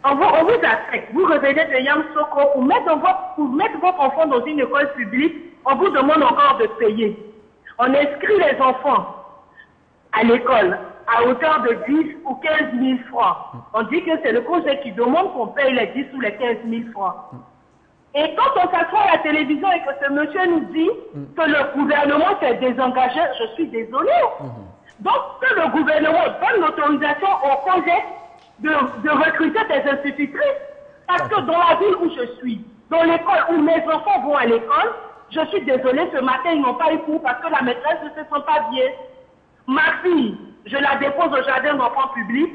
On vous affecte. Vous revenez de Yamoussoukro pour mettre votre enfant dans une école publique. On vous demande encore de payer. On inscrit les enfants à l'école à hauteur de 10 ou 15 000 francs. On dit que c'est le projet qui demande qu'on paye les 10 ou les 15 000 francs. Et quand on s'assoit à la télévision et que ce monsieur nous dit que le gouvernement s'est désengagé, je suis désolée. Donc, que le gouvernement donne l'autorisation au projet de recruter des institutrices. Parce que dans la ville où je suis, dans l'école où mes enfants vont à l'école, je suis désolée, ce matin, ils n'ont pas eu cours parce que la maîtresse ne se sent pas bien. Ma fille, je la dépose au jardin d'enfants publics.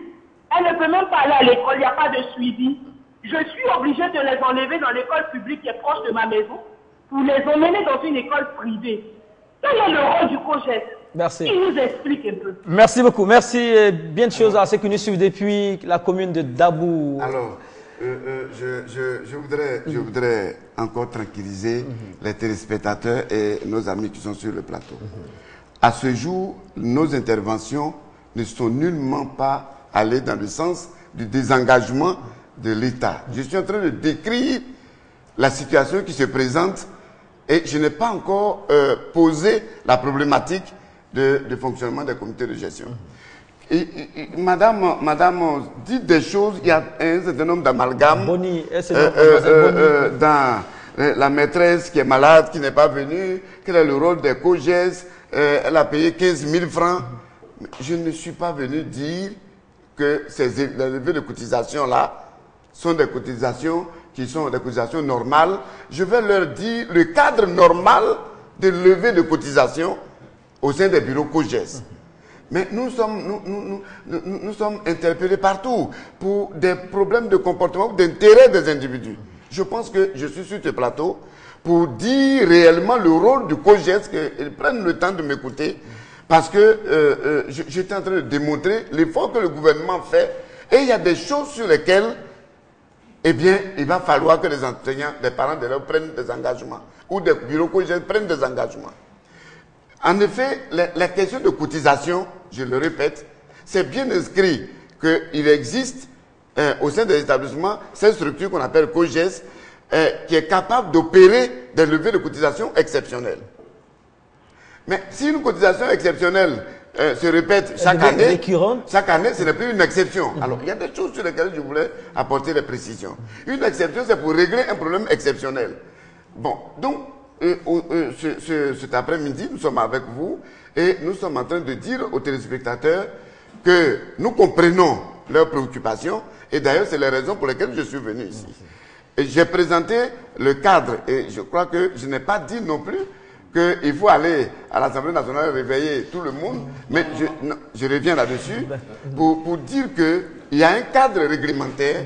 Elle ne peut même pas aller à l'école, il n'y a pas de suivi. Je suis obligée de les enlever dans l'école publique qui est proche de ma maison pour les emmener dans une école privée. Quel est le rôle du COJES? Merci. Il nous explique un peu. Merci beaucoup. Merci bien de choses à ceux qui nous suivent depuis la commune de Dabou. Alors, je voudrais encore tranquilliser les téléspectateurs et nos amis qui sont sur le plateau. À ce jour, nos interventions ne sont nullement pas allées dans le sens du désengagement de l'État. Je suis en train de décrire la situation qui se présente et je n'ai pas encore posé la problématique de fonctionnement des comités de gestion. Madame dit des choses, il y a un certain nombre d'amalgames dans la maîtresse qui est malade, qui n'est pas venue, quel est le rôle des COJES, elle a payé 15 000 francs. Je ne suis pas venu dire que ces levées de cotisation-là sont des cotisations qui sont des cotisations normales. Je vais leur dire le cadre normal de levée de cotisation au sein des bureaux COJES. Mais nous sommes interpellés partout pour des problèmes de comportement, d'intérêt des individus. Je pense que je suis sur ce plateau pour dire réellement le rôle du COJES, qu'ils prennent le temps de m'écouter, parce que j'étais en train de démontrer l'effort que le gouvernement fait, et il y a des choses sur lesquelles, eh bien, il va falloir que les enseignants, les parents d'élèves prennent des engagements, ou des bureaux COJES prennent des engagements. En effet, la question de cotisation, je le répète, c'est bien inscrit qu'il existe au sein des établissements cette structure qu'on appelle COJES qui est capable d'opérer des levées de cotisation exceptionnelles. Mais si une cotisation exceptionnelle se répète chaque année, ce n'est plus une exception. Alors, il y a des choses sur lesquelles je voulais apporter des précisions. Une exception, c'est pour régler un problème exceptionnel. Bon, donc, cet après-midi, nous sommes avec vous et nous sommes en train de dire aux téléspectateurs que nous comprenons leurs préoccupations et d'ailleurs, c'est les raisons pour lesquelles je suis venu ici. J'ai présenté le cadre et je crois que je n'ai pas dit non plus qu'il faut aller à l'Assemblée nationale réveiller tout le monde, mais je reviens là-dessus pour dire qu'il y a un cadre réglementaire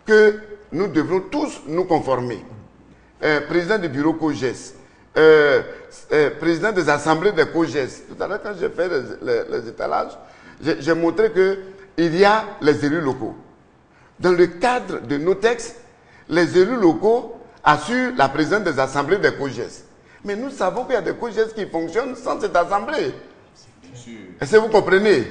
que nous devons tous nous conformer. Président du bureau COJES, président des assemblées des COJES. Tout à l'heure, quand j'ai fait les étalages, j'ai montré qu'il y a les élus locaux. Dans le cadre de nos textes, les élus locaux assurent la présidence des assemblées des COJES. Mais nous savons qu'il y a des COJES qui fonctionnent sans cette assemblée. Est-ce que vous comprenez?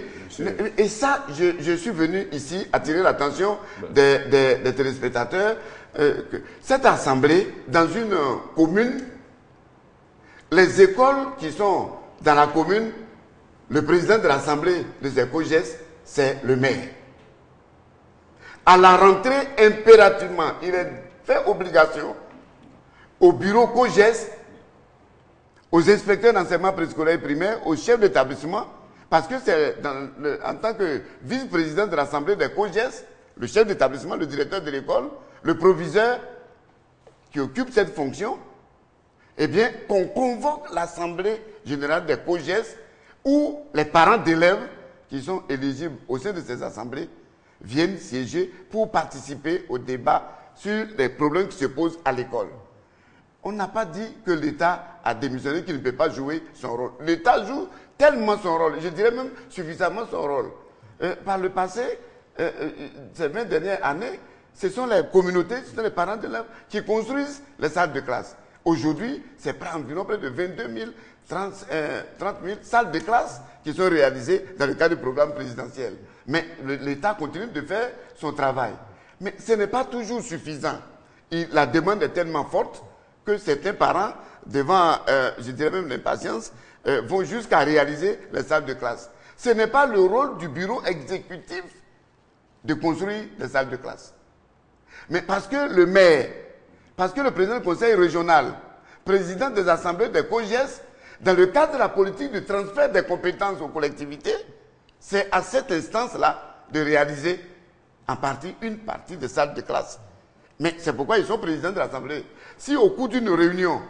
Et ça, je suis venu ici attirer l'attention des téléspectateurs. Cette assemblée, dans une commune, les écoles qui sont dans la commune, le président de l'assemblée des COJES, c'est le maire. À la rentrée, impérativement, il est fait obligation au bureau COJES, aux inspecteurs d'enseignement préscolaire et primaire, aux chefs d'établissement, parce que c'est en tant que vice-président de l'assemblée des COJES, le chef d'établissement, le directeur de l'école, le proviseur qui occupe cette fonction, eh bien, qu'on convoque l'assemblée générale des COJES où les parents d'élèves qui sont éligibles au sein de ces assemblées viennent siéger pour participer au débat sur les problèmes qui se posent à l'école. On n'a pas dit que l'État a démissionné, qu'il ne peut pas jouer son rôle. L'État joue tellement son rôle, je dirais même suffisamment son rôle. Par le passé, ces 20 dernières années, ce sont les communautés, ce sont les parents d'élèves qui construisent les salles de classe. Aujourd'hui, c'est environ près de 22 000, 30 000 salles de classe qui sont réalisées dans le cadre du programme présidentiel. Mais l'État continue de faire son travail. Mais ce n'est pas toujours suffisant. La demande est tellement forte que certains parents, devant, je dirais même l'impatience, vont jusqu'à réaliser les salles de classe. Ce n'est pas le rôle du bureau exécutif de construire des salles de classe. Mais parce que le maire, parce que le président du conseil régional, président des assemblées des COGES, dans le cadre de la politique de transfert des compétences aux collectivités, c'est à cette instance-là de réaliser une partie des salles de classe. Mais c'est pourquoi ils sont présidents de l'Assemblée. Si au cours d'une réunion,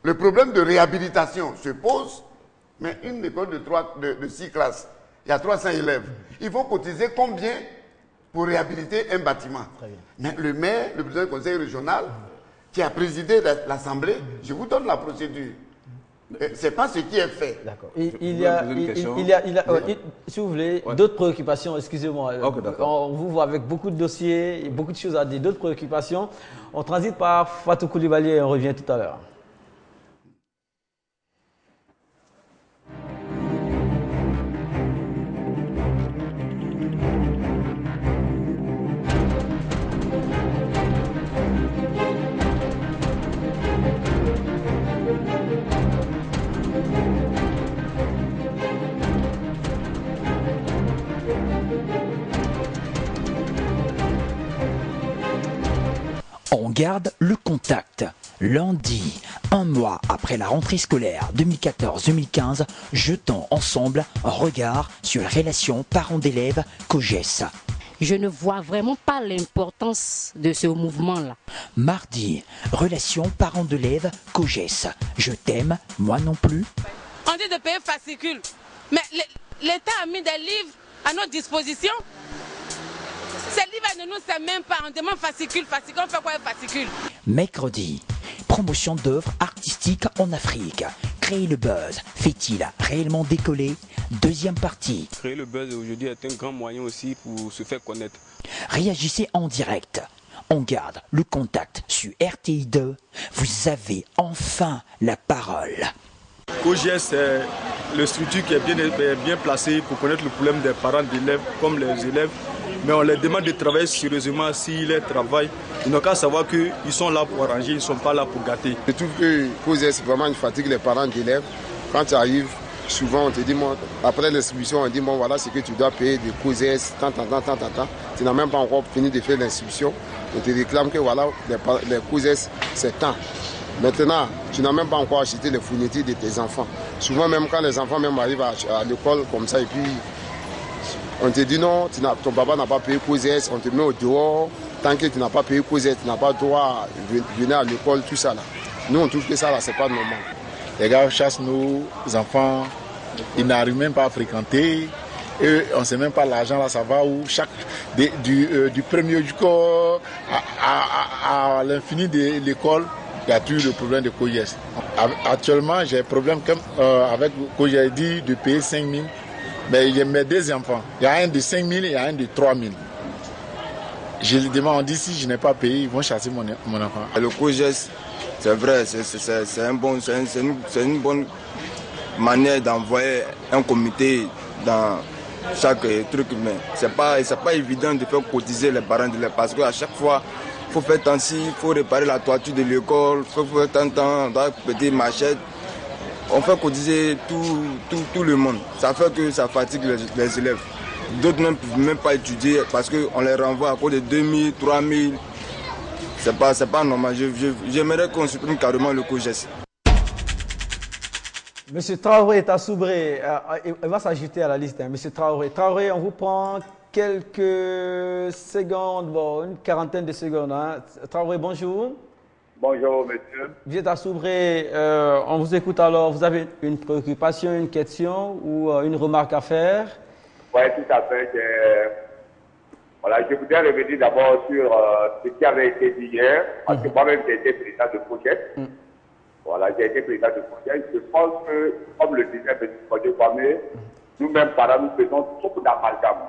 le problème de réhabilitation se pose, mais une école de 6 classes, il y a 300 élèves, ils vont cotiser combien pour réhabiliter un bâtiment? Mais le maire, le président du conseil régional, qui a présidé l'Assemblée, je vous donne la procédure. Ce n'est pas ce qui est fait. D'accord. Il y a, si vous voulez, d'autres préoccupations, excusez-moi. On vous voit avec beaucoup de dossiers, et beaucoup de choses à dire, d'autres préoccupations. On transite par Fatou Koulibaly et on revient tout à l'heure. On garde le contact. Lundi, un mois après la rentrée scolaire 2014-2015, jetons ensemble un regard sur les relations parents d'élèves COGES. Je ne vois vraiment pas l'importance de ce mouvement-là. Mardi, relations parents d'élèves COGES. Je t'aime, moi non plus. On dit de payer fascicule, mais l'État a mis des livres à notre disposition. Ces livres ne nous servent même pas, on demande fascicule, fascicule, on fait quoi avec fascicule? Mercredi, promotion d'œuvres artistiques en Afrique. Créer le buzz, fait-il réellement décoller? Deuxième partie. Créer le buzz aujourd'hui est un grand moyen aussi pour se faire connaître. Réagissez en direct. On garde le contact sur RTI2. Vous avez enfin la parole. COGES, c'est le structure qui est bien placé pour connaître le problème des parents d'élèves comme les élèves. Mais on leur demande de travailler sérieusement. S'ils travaillent, ils n'ont qu'à savoir qu'ils sont là pour arranger, ils ne sont pas là pour gâter. Je trouve que COGES vraiment une fatigue les parents d'élèves. Quand tu arrives, souvent on te dit, moi, après l'inscription, on dit, bon voilà ce que tu dois payer de COGES, tant. Tu n'as même pas encore fini de faire l'inscription. On te réclame que voilà, les COGES, c'est tant. Maintenant, tu n'as même pas encore acheté les fournitures de tes enfants. Souvent même quand les enfants même arrivent à l'école comme ça et puis on te dit non, ton papa n'a pas payé COGES, on te met au dehors. Tant que tu n'as pas payé COGES, tu n'as pas droit à venir à l'école, tout ça là. Nous on trouve que ça là, c'est pas normal. Les gars chassent nos enfants, ils n'arrivent même pas à fréquenter. Et on ne sait même pas l'argent là, ça va où. Du premier jusqu'à l'infini de l'école, il y a toujours le problème de COGES. Actuellement, j'ai un problème avec COGES dit de payer 5 000. Mais il y a mes deux enfants. Il y a un de 5 000 et il y a un de 3 000. Je lui demande, on dit si je n'ai pas payé, ils vont chasser mon enfant. Le COGES, c'est vrai, c'est une bonne manière d'envoyer un comité dans chaque truc, mais c'est pas évident de faire cotiser les parents d'élèves parce qu'à chaque fois, il faut faire tant ci, il faut réparer la toiture de l'école, il faut faire tant, on doit péter machette. On fait cotiser tout le monde. Ça fait que ça fatigue les élèves. D'autres ne peuvent même pas étudier parce qu'on les renvoie à cause de 2 000, 3 000. C'est pas normal. J'aimerais qu'on supprime carrément le COGES. Monsieur Traoré Tassoubré, il va s'ajouter à la liste. Monsieur Traoré. Traoré, on vous prend quelques secondes, bon, une quarantaine de secondes. Hein. Traoré, bonjour. Bonjour, monsieur. Monsieur Tassoubré, on vous écoute alors. Vous avez une préoccupation, une question ou une remarque à faire? Oui, tout à fait. Voilà, je voudrais revenir d'abord sur ce qui avait été dit hier, parce que moi-même j'ai été président de projet. Voilà, j'ai été président de projet. Je pense que, comme le disait M. Kwame, nous-mêmes, parents, nous faisons trop d'amalgame.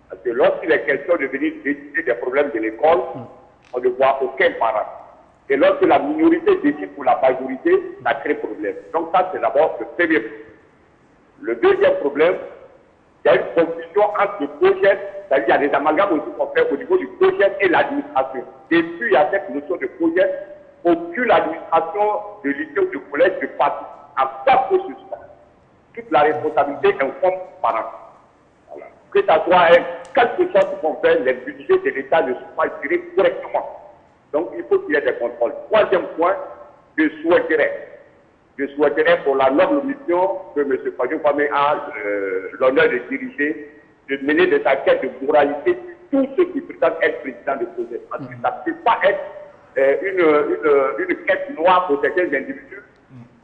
Parce que lorsqu'il est question de venir décider des problèmes de l'école, on ne voit aucun parent. Et lorsque la minorité décide pour la majorité, ça crée problème. Donc ça, c'est d'abord le premier problème. Le deuxième problème, il y a une confusion entre le projet, c'est-à-dire il y a des amalgames aussi qu'on fait au niveau du projet et l'administration. Depuis, il y a cette notion de projet, aucune administration de lycée ou de collège ne participe à quoi que ce soit. Toute la responsabilité incombe aux parents. Voilà. Que ça soit quelque chose qu'on fait, les budgets de l'État ne sont pas gérés correctement. Donc il faut qu'il y ait des contrôles. Troisième point, je souhaiterais pour la noble mission que M. Fadjo Kwame a l'honneur de diriger, de mener des enquêtes de moralité sur tous ceux qui prétendent être présidents de projet. Parce que ça ne peut pas être une quête noire pour certains individus,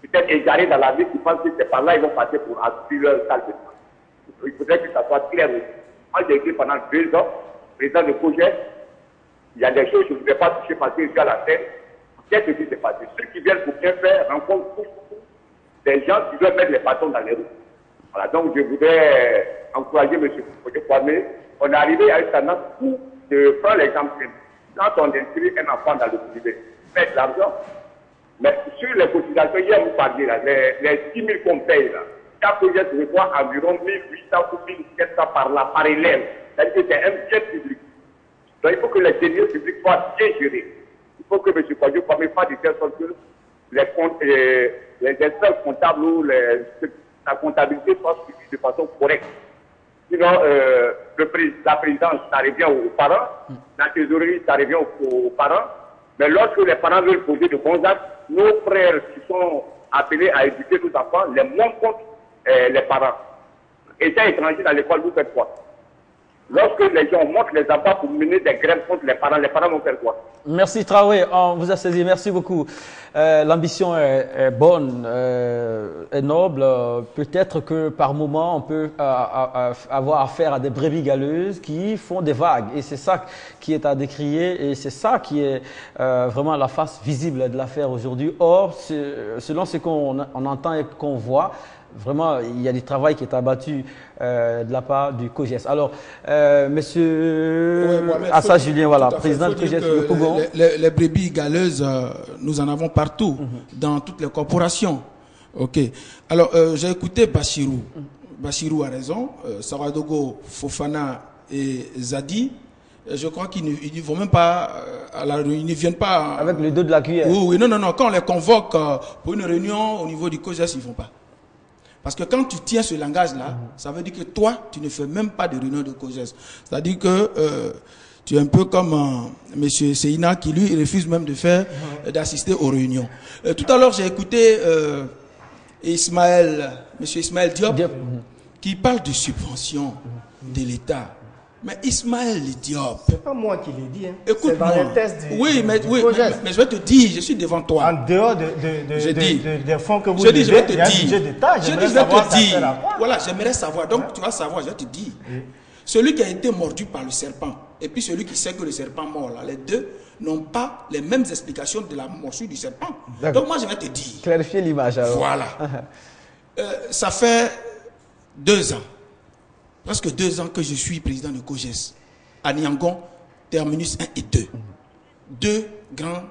peut-être égarés dans la vie, qui pensent que c'est par là ils vont passer pour assurer leur salle de temps. Il faudrait que ça soit clair aussi. Moi j'ai écrit pendant 2 ans, président de projet, il y a des choses que je ne vais pas toucher parce que je suis à la tête. Qu'est-ce qui s'est passé? Ceux qui viennent pour bien faire rencontrent des gens qui doivent mettre les bâtons dans les roues. Voilà, donc je voudrais encourager M. Fadjo Kwame. On est arrivé à une tendance où, je prends l'exemple simple, quand on inscrit un enfant dans le privé, met de l'argent, mais sur les cotisations, hier vous parliez, là, les 6 000 qu'on paye, là, chaque projet se reçoit environ 1 800 ou 1 700 par élève. C'est-à-dire que c'est un bien public. Donc il faut que les deniers publics soient bien gérés. Il faut que M. Fadjo Kwame fasse de telle sorte que les experts comptables ou la comptabilité soit suivie de façon correcte. Sinon, la présidence, ça revient aux parents, la trésorerie, ça revient aux parents. Mais lorsque les parents veulent poser de bons actes, nos frères qui sont appelés à éduquer nos enfants, les montrent contre les parents. État étranger dans l'école, vous faites quoi? Lorsque les gens montrent les enfants pour mener des grèves contre les parents vont faire quoi? Merci Traoré, on vous a saisi, merci beaucoup. L'ambition est bonne, est noble. Peut-être que par moment on peut avoir affaire à des brebis galeuses qui font des vagues. Et c'est ça qui est à décrier et c'est ça qui est vraiment la face visible de l'affaire aujourd'hui. Or, selon ce qu'on entend et qu'on voit, vraiment, il y a du travail qui est abattu de la part du COGES. Alors, Monsieur Assa Julien, voilà, président du COGES, le Pougon. Les brebis galeuses, nous en avons partout, dans toutes les corporations. Ok. Alors, j'ai écouté Bachirou. Bachirou a raison. Saradogo, Fofana et Zadi, je crois qu'ils ne vont même pas ils ne viennent pas. Avec le dos de la cuillère. Oui, non. Quand on les convoque pour une réunion au niveau du COGES, ils ne vont pas. Parce que quand tu tiens ce langage-là, ça veut dire que toi, tu ne fais même pas de réunion de COGES. C'est-à-dire que tu es un peu comme M. Seina qui, lui, refuse même de faire, d'assister aux réunions. Tout à l'heure, j'ai écouté M. Ismaël Diop, qui parle de subventions de l'État. Mais Ismaël Diop... C'est pas moi qui l'ai dit. Hein. Écoute-moi. C'est dans les tests mais je vais te dire, je suis devant toi. En dehors des fonds que vous je vais te dire. Voilà, j'aimerais savoir. Donc, tu vas savoir, je vais te dire. Celui qui a été mordu par le serpent, et puis celui qui sait que le serpent mord, là, les deux n'ont pas les mêmes explications de la morsure du serpent. Donc, moi, je vais te dire. Clarifier l'image, alors. Voilà. Ça fait 2 ans. Presque 2 ans que je suis président de COGES. À Niangon, terminus 1 et 2. 2 grandes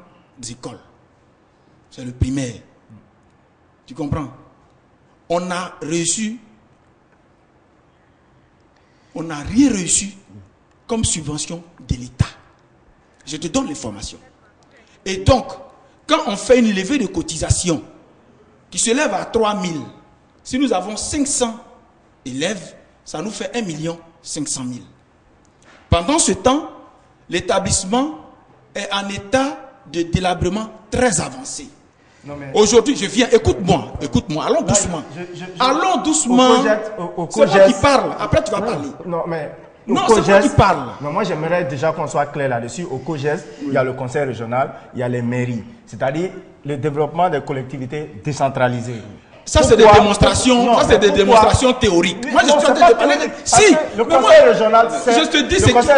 écoles. C'est le primaire. Tu comprends? On n'a rien reçu comme subvention de l'État. Je te donne l'information. Et donc, quand on fait une levée de cotisation qui se lève à 3 000, si nous avons 500 élèves, ça nous fait 1 500 000. Pendant ce temps, l'établissement est en état de délabrement très avancé. Aujourd'hui, je viens, écoute-moi, allons doucement. Allons doucement. C'est moi qui parle, après tu vas parler. Non, c'est moi qui parle. Non, moi j'aimerais déjà qu'on soit clair là-dessus. Au COGES, il y a le conseil régional, il y a les mairies, c'est-à-dire le développement des collectivités décentralisées. Ça, c'est des démonstrations, théoriques. Moi, je suis en train de parler de... Si, le conseil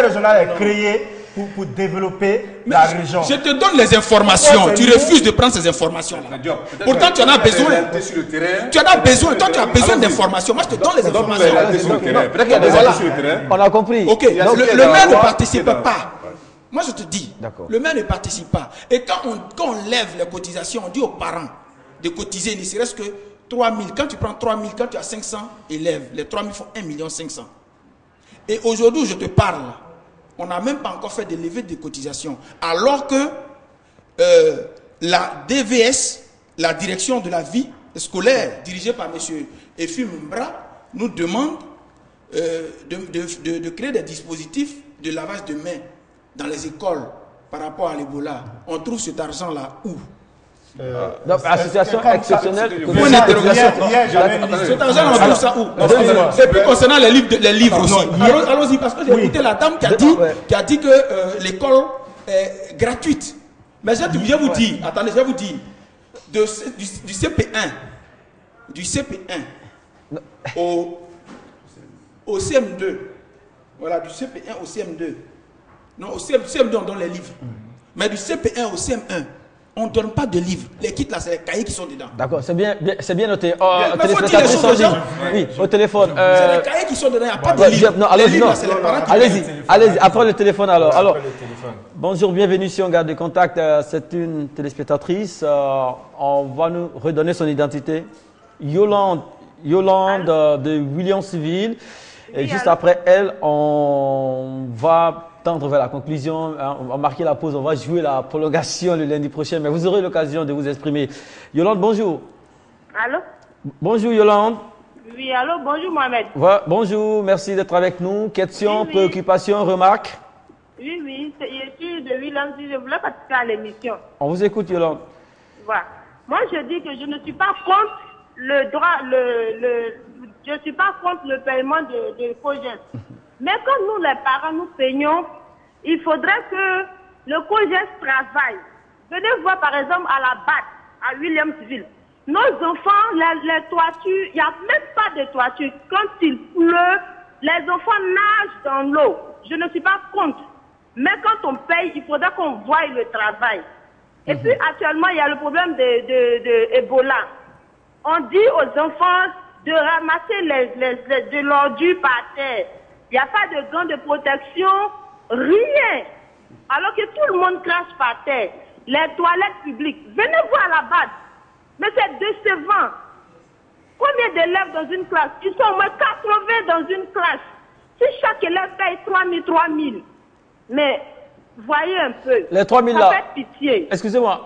régional est créé pour développer la région. Je te donne les informations. Tu refuses de prendre ces informations-là. Pourtant, tu en as besoin. Tu en as besoin. Toi, tu as besoin d'informations. Moi, je te donne les informations. On a compris. Ok. Le maire ne participe pas. Moi, je te dis. Le maire ne participe pas. Et quand on lève les cotisations, on dit aux parents de cotiser, ne serait-ce que 3 000, quand tu prends 3 000, quand tu as 500 élèves, les 3 000 font 1 500 000. Et aujourd'hui, où je te parle, on n'a même pas encore fait de levée de cotisation. Alors que la DVS, la direction de la vie scolaire, dirigée par M. Efim Mbra, nous demande de créer des dispositifs de lavage de mains dans les écoles par rapport à l'Ebola. On trouve cet argent-là où? Donc, association exceptionnelle. Point d'interrogation. Cet argent, on trouve ça où? Et puis concernant les livres aussi. Allons-y, parce que j'ai écouté la dame qui a dit que l'école est gratuite. Mais je vais vous dire, attendez, je vais vous dire, du CP1 au CM2, voilà, du CP1 au CM2, non, au CM2 on donne les livres, mais du CP1 au CM1, on ne donne pas de livres. Les kits là, c'est les cahiers qui sont dedans. D'accord, c'est bien noté. Mais faut dire les choses aux gens. Oui, au téléphone. C'est les cahiers qui sont dedans, il n'y a pas de livres. Non, allez-y, après le téléphone alors. Bonjour, bienvenue sur On Garde le Contact. C'est une téléspectatrice. On va nous redonner son identité. Yolande de Williamsville. Et juste après elle, on va tendre vers la conclusion. On va marquer la pause. On va jouer la prolongation le lundi prochain. Mais vous aurez l'occasion de vous exprimer. Yolande, bonjour. Allô? Bonjour Yolande. Oui, allô, bonjour Mohamed. Bonjour, merci d'être avec nous. Questions, préoccupations, remarques? Oui, je suis de Williamsville. Je voulais participer à l'émission. On vous écoute, Yolande. Voilà. Moi, je dis que je ne suis pas contre le droit, je suis pas contre le paiement de COJES. Mais quand nous, les parents, nous payons, il faudrait que le COJES travaille. Venez voir, par exemple, à la BAT, à Williamsville. Nos enfants, les toitures, il n'y a même pas de toiture. Quand il pleut, les enfants nagent dans l'eau. Je ne suis pas contre. Mais quand on paye, il faudra qu'on voie le travail. Et puis actuellement, il y a le problème de Ebola. On dit aux enfants de ramasser de l'ordure par terre. Il n'y a pas de gants de protection, rien. Alors que tout le monde crache par terre. Les toilettes publiques. Venez voir la base. Mais c'est décevant. Combien d'élèves dans une classe? Ils sont au moins 80 dans une classe. Si chaque élève paye 3 000, mais voyez un peu. Les 3 000 ça là. fait pitié. Excusez-moi,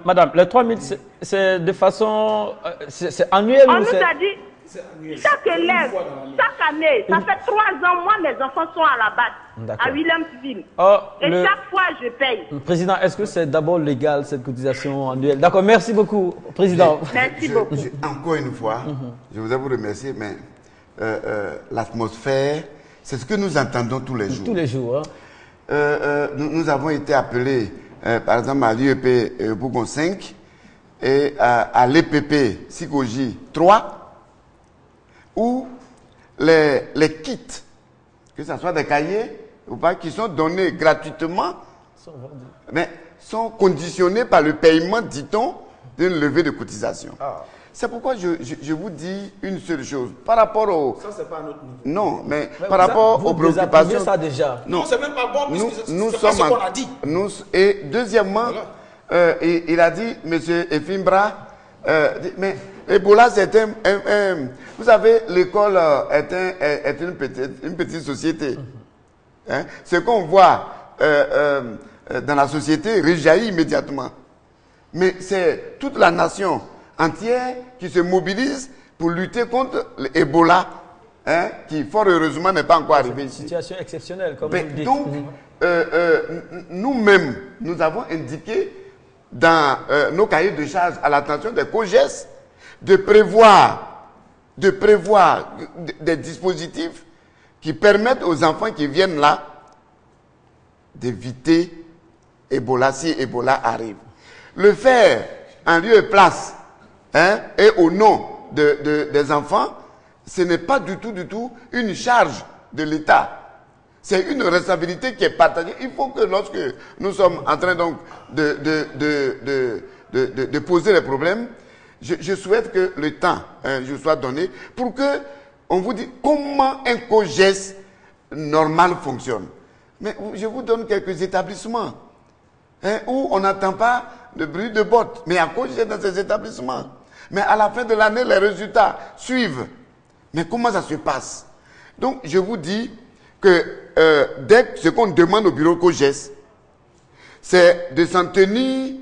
madame, les 3 000, c'est de façon. C'est annuel On ou nous c'est. a dit, chaque élève, chaque année, ça fait 3 ans, moi, mes enfants sont à la base, à Williamsville. Et chaque fois, je paye. Président, est-ce que c'est d'abord légal, cette cotisation annuelle? D'accord, merci beaucoup, Président. Merci beaucoup. Encore une fois, je voudrais vous remercier, mais l'atmosphère, c'est ce que nous entendons tous les jours. Tous les jours, nous avons été appelés, par exemple, à l'IEP Bougon 5 et à l'EPP Sikoji 3, où les kits, que ce soit des cahiers ou pas, qui sont donnés gratuitement, mais sont conditionnés par le paiement, dit-on, d'une levée de cotisation. C'est pourquoi je vous dis une seule chose. Par rapport au... Ça, c'est pas notre niveau. Non, mais par rapport aux préoccupations... ça déjà. Non, c'est même pas bon, nous c'est pas ce qu'on a dit. Et deuxièmement, il a dit, M. Efimbra, mais Ebola, c'est vous savez, l'école est une petite société. Hein? Ce qu'on voit dans la société rejaillit immédiatement. Mais c'est toute la nation entière qui se mobilise pour lutter contre l'Ebola, hein, qui fort heureusement n'est pas encore arrivé ici. Une situation exceptionnelle, comme vous le dites. Donc, nous-mêmes, nous avons indiqué dans nos cahiers de charges à l'attention des COJES de prévoir des dispositifs qui permettent aux enfants qui viennent là d'éviter Ebola si Ebola arrive. Le faire en lieu et place, hein, et au nom des enfants, ce n'est pas du tout une charge de l'État. C'est une responsabilité qui est partagée. Il faut que lorsque nous sommes en train donc de poser les problèmes, je souhaite que le temps soit donné pour que on vous dise comment un COJES normal fonctionne. Mais je vous donne quelques établissements, hein, où on n'entend pas le bruit de bottes. Mais à COJES dans ces établissements, Mais à la fin de l'année, les résultats suivent. Mais comment ça se passe? Donc, je vous dis que dès que ce qu'on demande au bureau COJES, c'est de s'en tenir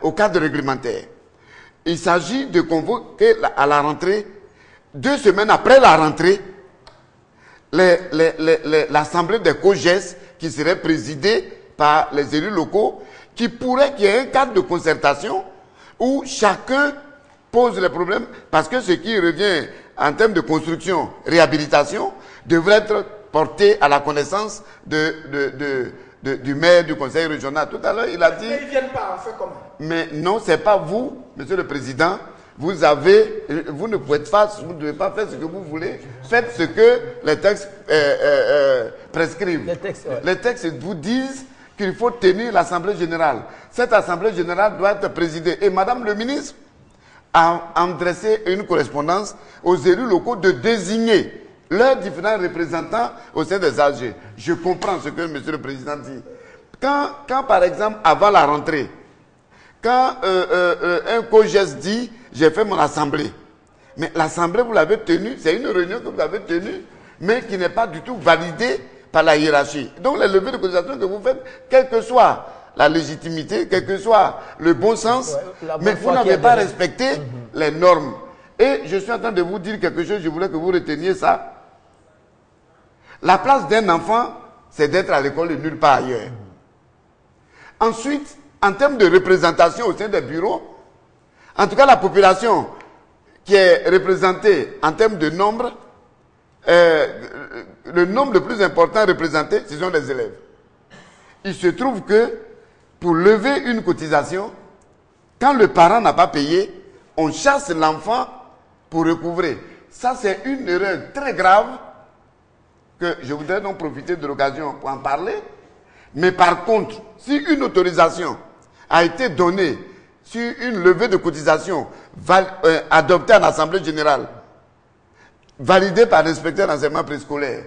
au cadre réglementaire. Il s'agit de convoquer à la rentrée, 2 semaines après la rentrée, l'assemblée des COJES qui serait présidée par les élus locaux, qui pourrait qu'il y ait un cadre de concertation où chacun pose les problèmes, parce que ce qui revient en termes de construction, réhabilitation, devrait être porté à la connaissance du maire du conseil régional. Tout à l'heure, il a dit... Mais ils ne viennent pas en fait comment? Mais non, ce n'est pas vous, monsieur le président. Vous ne pouvez pas faire ce que vous voulez. Faites ce que les textes prescrivent. Les textes vous disent qu'il faut tenir l'Assemblée générale. Cette Assemblée générale doit être présidée. Et Madame le ministre a adressé une correspondance aux élus locaux de désigner leurs différents représentants au sein des AG. Je comprends ce que monsieur le président dit. Quand par exemple, avant la rentrée, quand un COJES dit « j'ai fait mon assemblée », mais l'assemblée, vous l'avez tenue, c'est une réunion que vous avez tenue, mais qui n'est pas du tout validée par la hiérarchie. Donc les levées de cotisation que vous faites, quelle que soit la légitimité, quel que soit le bon sens, mais vous n'avez pas respecté les normes. Et je suis en train de vous dire quelque chose, je voulais que vous reteniez ça. La place d'un enfant, c'est d'être à l'école et nulle part ailleurs. Ensuite, en termes de représentation au sein des bureaux, en tout cas la population qui est représentée en termes de nombre, le nombre le plus important représenté, ce sont les élèves. Il se trouve que pour lever une cotisation, quand le parent n'a pas payé, on chasse l'enfant pour recouvrer. Ça, c'est une erreur très grave que je voudrais donc profiter de l'occasion pour en parler. Mais par contre, si une autorisation a été donnée sur une levée de cotisation adoptée en Assemblée générale, validée par l'inspecteur d'enseignement préscolaire,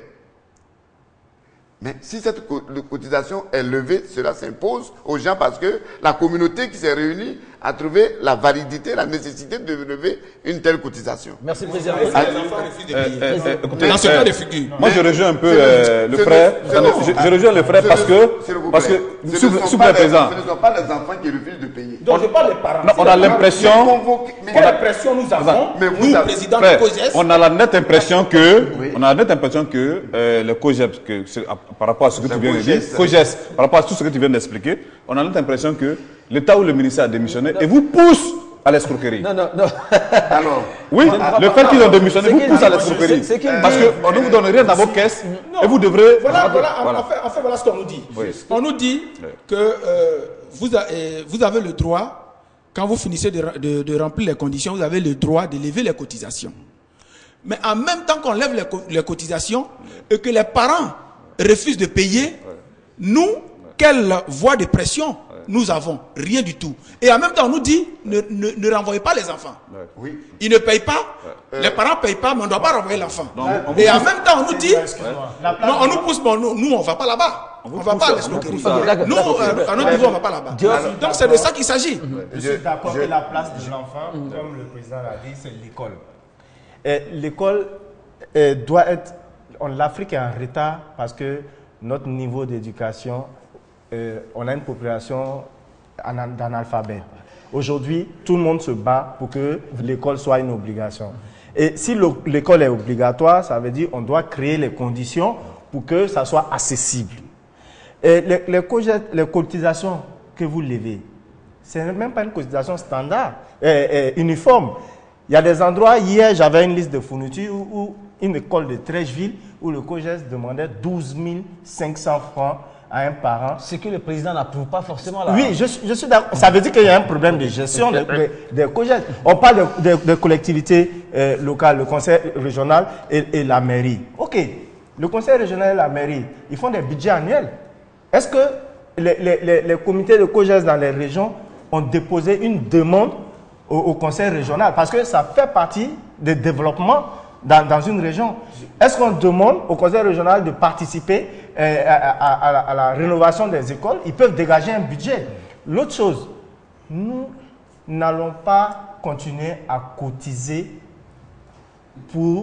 mais si cette cotisation est levée, cela s'impose aux gens parce que la communauté qui s'est réunie a trouvé la validité, la nécessité de lever une telle cotisation. Merci, Président. Dans ce cas de figure. Moi, je rejoins un peu le frère. Je rejoins le frère parce que, sous le présent. Ce ne sont pas les enfants qui refusent de payer. Donc, je parle des parents. Non, on a l'impression. Quelle pression nous avons, nous, président du COJES? On a la nette impression que, le COJES, par rapport à ce que tu viens de dire, COJES, par rapport à tout ce que tu viens d'expliquer, on a l'impression que l'État ou le ministère a démissionné et vous pousse à l'escroquerie. Non. Alors, oui, le fait qu'ils ont démissionné vous pousse à l'escroquerie. Parce qu'on ne vous donne rien dans vos caisses et vous devrez... Voilà. En fait, voilà ce qu'on nous dit. Oui. On nous dit que vous avez le droit, quand vous finissez de remplir les conditions, vous avez le droit de lever les cotisations. Mais en même temps qu'on lève les cotisations et que les parents refusent de payer, nous, quelle voie de pression nous avons? Rien du tout. Et en même temps, on nous dit, ne renvoyez pas les enfants. Oui. Ils ne payent pas, les parents ne payent pas, mais on ne doit pas renvoyer l'enfant. Et en même temps, on nous dit, non, on nous pousse, bon, nous, on ne va pas là-bas. On ne va pas à l'escroquerie. Nous, à notre niveau, on ne va pas là-bas. Donc, c'est de ça qu'il s'agit. Je suis d'accord que la place de l'enfant, comme le président l'a dit, c'est l'école. L'école doit être... L'Afrique est en retard parce que notre niveau d'éducation, on a une population d'analphabètes. Aujourd'hui, tout le monde se bat pour que l'école soit une obligation. Et si l'école est obligatoire, ça veut dire qu'on doit créer les conditions pour que ça soit accessible. Et les cotisations que vous levez, ce n'est même pas une cotisation standard, uniforme. Il y a des endroits, hier j'avais une liste de fournitures où une école de Trècheville où le COJES demandait 12 500 francs à un parent. Ce que le président n'approuve pas forcément là. Oui, je suis d'accord. Ça veut dire qu'il y a un problème de gestion des COJES. On parle de collectivités locales, le conseil régional et la mairie. Ok, le conseil régional et la mairie, ils font des budgets annuels. Est-ce que les comités de COJES dans les régions ont déposé une demande au conseil régional? Parce que ça fait partie des développements dans une région. Est-ce qu'on demande au conseil régional de participer à la rénovation des écoles? Ils peuvent dégager un budget. L'autre chose, nous, n'allons pas continuer à cotiser pour